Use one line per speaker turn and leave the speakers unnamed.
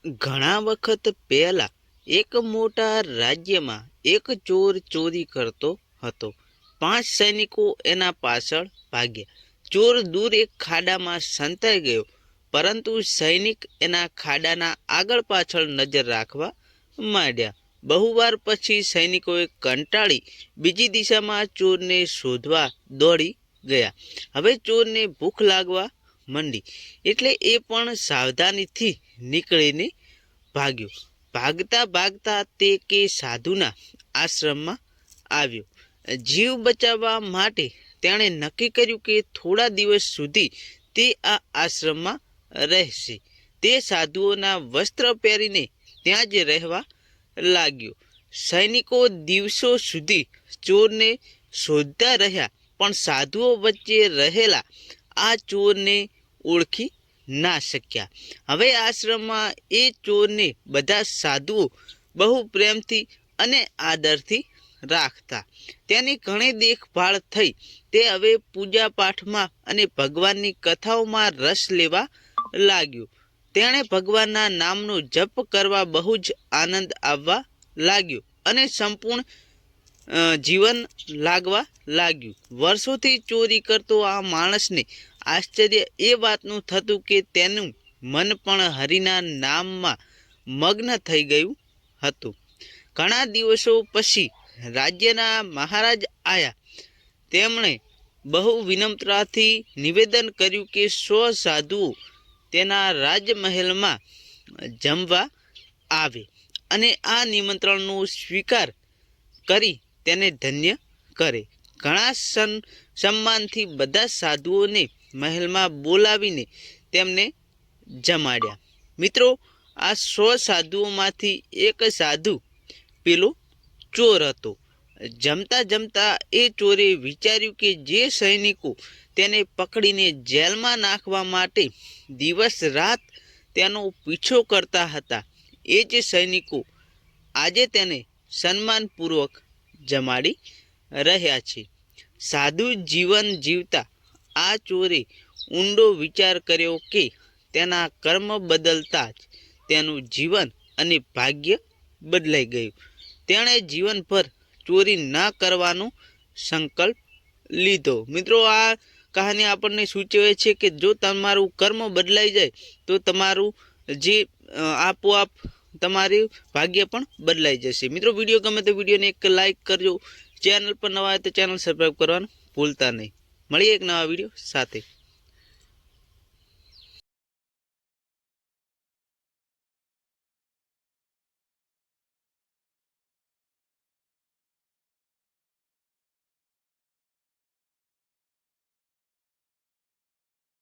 ઘણા વખત પહેલા એક મોટા રાજ્યમાં એક ચોર ચોરી કરતો હતો. 5 સૈનિકો એના પાછળ ભાગ્યા. ચોર દૂર એક ખાડામાં સંતાઈ ગયો, પરંતુ સૈનિક એના ખાડાના આગળ પાછળ નજર રાખવા માંડ્યા. બહુવાર પછી સૈનિકોએ કંટાળી બીજી દિશામાં ચોરને શોધવા દોડી ગયા. હવે ચોરને ભૂખ લાગવા મંડી, એટલે એ પણ સાવધાનીથી નીકળીને ભાગ્યો. ભાગતા ભાગતા તે કે સાધુના આશ્રમમાં આવ્યો. જીવ બચાવવા માટે તેણે નક્કી કર્યું કે થોડા દિવસ સુધી તે આ આશ્રમમાં રહેશે. તે સાધુઓના વસ્ત્ર પહેરીને ત્યાં જ રહેવા લાગ્યો. સૈનિકો દિવસો સુધી ચોરને શોધતા રહ્યા, પણ સાધુઓ વચ્ચે રહેલા આ ચોરને ઓળખી ના શક્યા. હવે આશ્રમમાં એ ચોરને બધા સાધુઓ બહુ પ્રેમથી અને આદરથી રાખતા. તેની ઘણી દેખભાળ થઈ. તે હવે પૂજા પાઠમાં અને ભગવાનની કથાઓમાં રસ લેવા લાગ્યો. તેણે ભગવાનના નામનો જપ કરવા બહુ જ આનંદ આવવા લાગ્યો અને સંપૂર્ણ જીવન લાગવા લાગ્યું. વર્ષોથી ચોરી કરતો આ માણસને આશ્ચર્ય એ વાતનું થતું કે તેનું મન પણ હરિના નામમાં મગ્ન થઈ ગયું હતું. ઘણા દિવસો પછી રાજ્યના મહારાજ આવ્યા. તેમણે બહુ વિનમ્રતાથી નિવેદન કર્યું કે 100 સાધુઓ તેના રાજમહેલમાં જમવા આવે અને આ નિમંત્રણનો સ્વીકાર કરી તેને ધન્ય કરે. ઘણા સન્માનથી બધા સાધુઓને મહેલમાં બોલાવીને તેમને જમાડ્યા. મિત્રો, આ 100 સાધુઓમાંથી એક સાધુ પેલો ચોર હતો. જમતા જમતા એ ચોરે વિચાર્યું કે જે સૈનિકો તેને પકડીને જેલમાં નાખવા માટે દિવસ રાત તેનો પીછો કરતા હતા, એ જ સૈનિકો આજે તેને સન્માનપૂર્વક જમાડી રહ્યા છે. સાધુ જીવન જીવતા આ ચોરે ઊંડો વિચાર કર્યો કે તેના કર્મ બદલતા જ તેનું જીવન અને ભાગ્ય બદલાઈ ગયું. તેણે જીવનભર ચોરી ના કરવાનો સંકલ્પ લીધો. મિત્રો, આ કહાની આપણને સૂચવે છે કે જો તમારું કર્મ બદલાઈ જાય તો તમારું જે આપોઆપ તમારું ભાગ્ય પણ બદલાઈ જશે. મિત્રો, વિડીયો ગમે તો વિડીયોને એક લાઈક કરજો. ચેનલ પર નવા હોય તો ચેનલ સબસ્ક્રાઈબ કરવાનું ભૂલતા નહીં. મળીએ એક નવા વિડીયો સાથે.